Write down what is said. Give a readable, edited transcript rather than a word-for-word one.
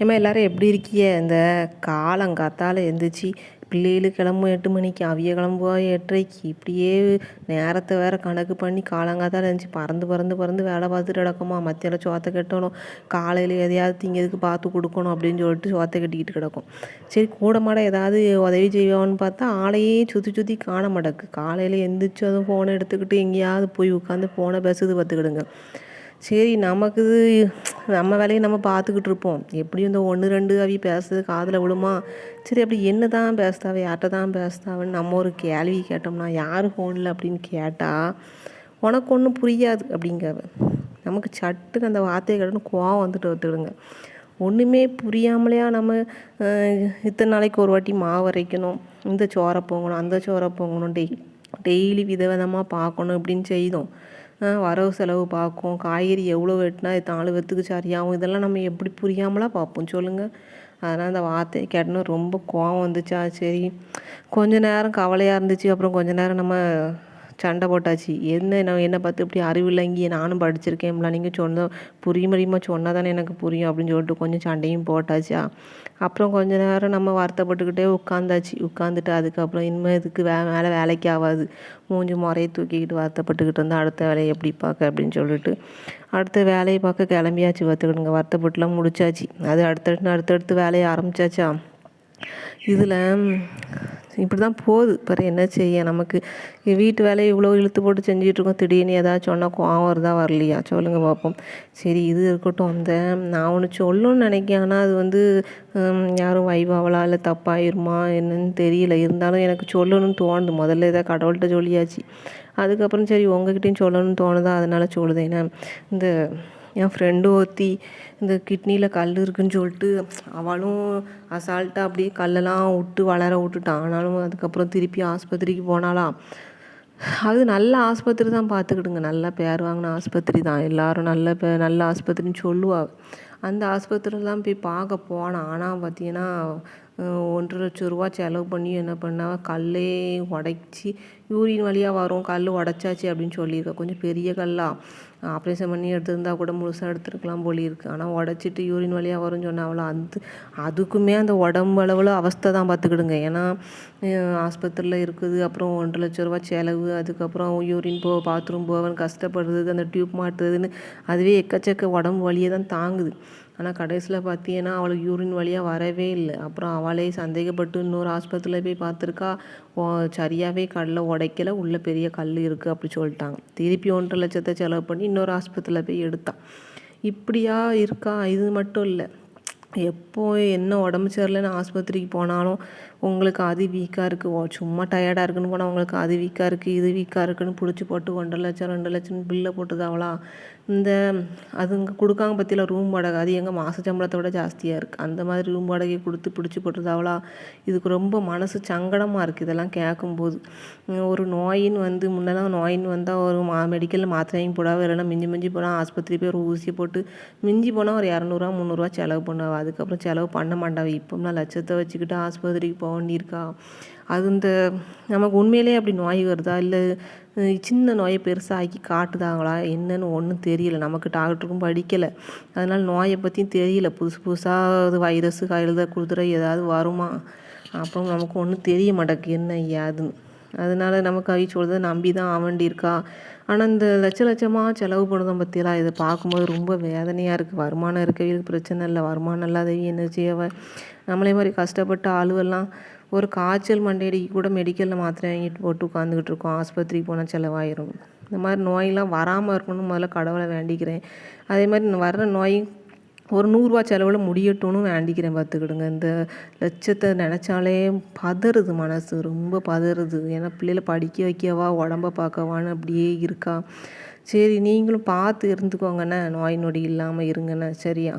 ஏம்மா எல்லாரும் எப்படி இருக்கீங்க? இந்த காலங்காத்தால எந்திரிச்சு பிள்ளைகளு கிளம்பும் 8 மணிக்கு, அவிய கிளம்புவா 8:30க்கு. இப்படியே நேரத்தை வேற கணக்கு பண்ணி காலங்காத்தால எழுந்துச்சி பறந்து பறந்து பறந்து வேலை பார்த்துட்டு கிடக்குமா. மத்தியானம் சோத்தை கட்டணும், காலையில் எதையாவது திங்கிறதுக்கு பார்த்து கொடுக்கணும் அப்படின்னு சொல்லிட்டு சோத்தை கட்டிக்கிட்டு கிடக்கும். சரி கூட மாட ஏதாவது உதவி செய்வான்னு பார்த்தா ஆளையே சுற்றி சுற்றி காண மாட்டேக்கு. காலையில் எந்திரிச்சு அதுவும் ஃபோனை எடுத்துக்கிட்டு எங்கேயாவது போய் உட்காந்து ஃபோனை பேசுது பார்த்துக்கிடுங்க. சரி நமக்கு நம்ம வேலையை நம்ம பார்த்துக்கிட்டு இருப்போம். எப்படியும் இந்த 1 2 அவி பேசுறது காதில் விழுமா. சரி அப்படி என்ன தான் பேசுதாவே, யார்கிட்ட தான் பேசுதாவன்னு நம்ம ஒரு கேள்வி கேட்டோம்னா, யார் ஃபோனில் அப்படின்னு கேட்டால் உனக்கு ஒன்றும் புரியாது அப்படிங்காவ. நமக்கு சட்டுன்னு அந்த வார்த்தையை கேட்டோன்னு கோவம் வந்துட்டு வந்துடுங்க. ஒன்றுமே புரியாமலையா நம்ம இத்தனை நாளைக்கு ஒரு வாட்டி மாவு அரைக்கணும், இந்த சோறை பொங்கணும், அந்த சோறை பொங்கணும், டெய்லி விதவிதமாக பார்க்கணும் இப்படின்னு செய்தோம். வரவு செலவு பார்க்கும், காய்கறி எவ்வளோ வெட்டினா 4 பேத்துக்கு சரியாகும், இதெல்லாம் நம்ம எப்படி புரியாமலாம் பார்ப்போம் சொல்லுங்கள். அதனால் அந்த வார்த்தையை கேட்டோன்னா ரொம்ப கோவம் வந்துச்சா. சரி கொஞ்ச நேரம் கவலையாக இருந்துச்சு. அப்புறம் கொஞ்ச நேரம் நம்ம சண்டை போட்டாச்சு. நான் என்னை பார்த்து இப்படி அறிவில்லைங்கி, நானும் படிச்சிருக்கேன்ல, நீங்கள் புரியுமா சொன்னால் தானே எனக்கு புரியும் அப்படின்னு சொல்லிட்டு கொஞ்சம் சண்டையும் போட்டாச்சா. அப்புறம் கொஞ்ச நேரம் நம்ம வருத்தப்பட்டுக்கிட்டே உட்காந்தாச்சு. உட்காந்துட்டு அதுக்கப்புறம் இனிமேல் இதுக்கு மேலே வேலைக்கு ஆகாது, மூஞ்சி முறையை தூக்கிக்கிட்டு வருத்தப்பட்டுக்கிட்டு இருந்தால் அடுத்த வேலையை எப்படி பார்க்க அப்படின்னு சொல்லிட்டு அடுத்த வேலையை பார்க்க கிளம்பியாச்சு. பார்த்துக்கிடுங்க, வருத்தப்பட்டுலாம் முடிச்சாச்சு. அது அடுத்தடுத்து வேலையை ஆரம்பிச்சாச்சா. இதில் இப்படி தான் போகுது. பிறகு என்ன செய்ய, நமக்கு வீட்டு வேலையை இவ்வளோ இழுத்து போட்டு செஞ்சிகிட்ருக்கோம். திடீர்னு ஏதாச்சும் சொன்னால் கோவம் வருதா வரலையா சொல்லுங்கள் பார்ப்போம். சரி இது இருக்கட்டும். நான் ஒன்று சொல்லணும்னு நினைக்கிறேன், ஆனால் அது யாரும் வைவாவலா இல்லை தப்பாயிருமா என்னன்னு தெரியல. இருந்தாலும் எனக்கு சொல்லணும்னு தோணுது. முதல்ல ஏதாவது கடவுள்கிட்ட சொல்லியாச்சு. அதுக்கப்புறம் சரி உங்ககிட்டையும் சொல்லணும்னு தோணுதா, அதனால் சொல்லுது. ஏன்னா இந்த என் ஃப்ரெண்டு ஒருத்தி இந்த கிட்னியில் கல் இருக்குன்னு சொல்லிட்டு அவளும் அசால்ட்டாக அப்படியே கல்லெல்லாம் விட்டு வளர விட்டுட்டான். ஆனாலும் அதுக்கப்புறம் திருப்பி ஆஸ்பத்திரிக்கு போனாலாம். அது நல்ல ஆஸ்பத்திரி தான், பார்த்துக்கிடுங்க. நல்லா பேர் வாங்கின ஆஸ்பத்திரி தான், எல்லோரும் நல்ல ஆஸ்பத்திரின்னு சொல்லுவாள். அந்த ஆஸ்பத்திரிலாம் போய் பார்க்க போனான். ஆனால் பார்த்தீங்கன்னா 1.5 லட்சம் ரூபா செலவு பண்ணி என்ன பண்ணால் கல்லே உடைச்சி யூரின் வழியாக வரும், கல் உடச்சாச்சு அப்படின்னு சொல்லியிருக்கா. கொஞ்சம் பெரிய கல்லாக ஆப்ரேஷன் பண்ணி எடுத்திருந்தா கூட முழுசாக எடுத்துருக்கலாம் போலியிருக்கு. ஆனால் உடச்சிட்டு யூரின் வழியாக வரும்னு சொன்னாவளோ. அதுக்குமே அந்த உடம்பு அளவில் அவஸ்தை தான், பார்த்துக்கிடுங்க. ஏன்னா ஆஸ்பத்திரியில் இருக்குது, அப்புறம் 1.5 லட்சம் ரூபா செலவு, அதுக்கப்புறம் யூரின் பாத்ரூம் போவேன்னு கஷ்டப்படுறது, அந்த டியூப் மாட்டுறதுன்னு அதுவே எக்கச்சக்க உடம்பு வலியை தான் தாங்குது. ஆனால் கடைசியில் பார்த்தீங்கன்னா அவளுக்கு யூரின் வழியாக வரவே இல்லை. அப்புறம் அவளே சந்தேகப்பட்டு இன்னொரு ஆஸ்பத்திரியில் போய் பார்த்துருக்கா. சரியாகவே கல்லை உடைக்கல, உள்ளே பெரிய கல் இருக்குது அப்படி சொல்லிட்டாங்க. திருப்பி 1.5 லட்சத்தை செலவு பண்ணி இன்னொரு ஆஸ்பத்திரியில் போய் எடுத்தான். இப்படியா இருக்கா. இது மட்டும் இல்லை, எப்போ என்ன உடம்பு சரியில்லைன்னு ஆஸ்பத்திரிக்கு போனாலும் உங்களுக்கு அது வீக்காக இருக்குது, சும்மா டயர்டாக இருக்குன்னு போனால் உங்களுக்கு அது வீக்காக இருக்குது, இது வீக்காக இருக்குன்னு பிடிச்சி போட்டு 1.5 லட்சம் 2 லட்சம்னு பில்லை போட்டுது அவளா. அதுங்க கொடுக்காங்க பற்றியில் ரூம் வாடகை, அது எங்கள் மாத சம்பளத்தை விட ஜாஸ்தியாக இருக்குது. அந்த மாதிரி ரூம் வாடகையை கொடுத்து பிடிச்சி போட்டுது அவளா. இதுக்கு ரொம்ப மனசு சங்கடமாக இருக்குது இதெல்லாம் கேட்கும்போது. ஒரு நோயின்னு முன்னெல்லாம் நோயின்னு வந்தால் ஒரு மெடிக்கலில் மாத்திரை வாங்கி போடாமல், இல்லைன்னா மிஞ்சி போனால் ஆஸ்பத்திரி போய் ஒரு ஊசியை போட்டு மிஞ்சி போனால் ஒரு 200 300 செலவு பண்ணுவா. அதுக்கப்புறம் செலவு பண்ண மாட்டாள். இப்போம்னா லட்சத்தை வச்சுக்கிட்டு ஆஸ்பத்திரிக்கு போக வேண்டியிருக்கா. அது நமக்கு உண்மையிலேயே அப்படி நோய் வருதா, இல்லை சின்ன நோயை பெருசாகி காட்டுதாங்களா என்னன்னு ஒன்றும் தெரியல. நமக்கு டாக்டருக்கும் படிக்கலை, அதனால் நோயை பற்றியும் தெரியல. புதுசாக அது வைரஸு கையில் கொடுத்துற ஏதாவது வருமா, அப்புறம் நமக்கு ஒன்றும் தெரிய மாட்டேக்கு என்ன ஏதுன்னு. அதனால் நமக்கு அவி சொல்கிறத நம்பி தான் ஆவேண்டியிருக்கா. ஆனால் இந்த லட்சமாக செலவு பண்ணுறதை பற்றியெல்லாம் இதை பார்க்கும்போது ரொம்ப வேதனையாக இருக்குது. வருமானம் இருக்கவங்களுக்கு பிரச்சனை இல்லை, வருமானம் இல்லாதவி என்ன செய்யவ. நம்மளே மாதிரி கஷ்டப்பட்ட ஆளுவெல்லாம் ஒரு காய்ச்சல் மண்டையடிக்கு கூட மெடிக்கலில் மாத்திரை வாங்கிட்டு போட்டு உட்காந்துக்கிட்டு இருக்கோம். ஆஸ்பத்திரிக்கு போனால் செலவாயிரும். இந்த மாதிரி நோயெல்லாம் வராமல் இருக்கணும்னு முதல்ல கடவுளை வேண்டிக்கிறேன். அதே மாதிரி வர்ற நோய் ஒரு 100 ரூபா செலவில் முடியட்டும்னு வேண்டிக்கிறேன். பார்த்துக்கிடுங்க, இந்த லட்சத்தை நினச்சாலே பதறுது, மனசு ரொம்ப பதறுது. ஏன்னா பிள்ளைகளை படிக்க வைக்கவா உடம்ப பார்க்கவான்னு அப்படியே இருக்கா. சரி நீங்களும் பார்த்து இருந்துக்கோங்கண்ணே, நோய் நொடி இல்லாமல் இருங்கண்ணே, சரியா.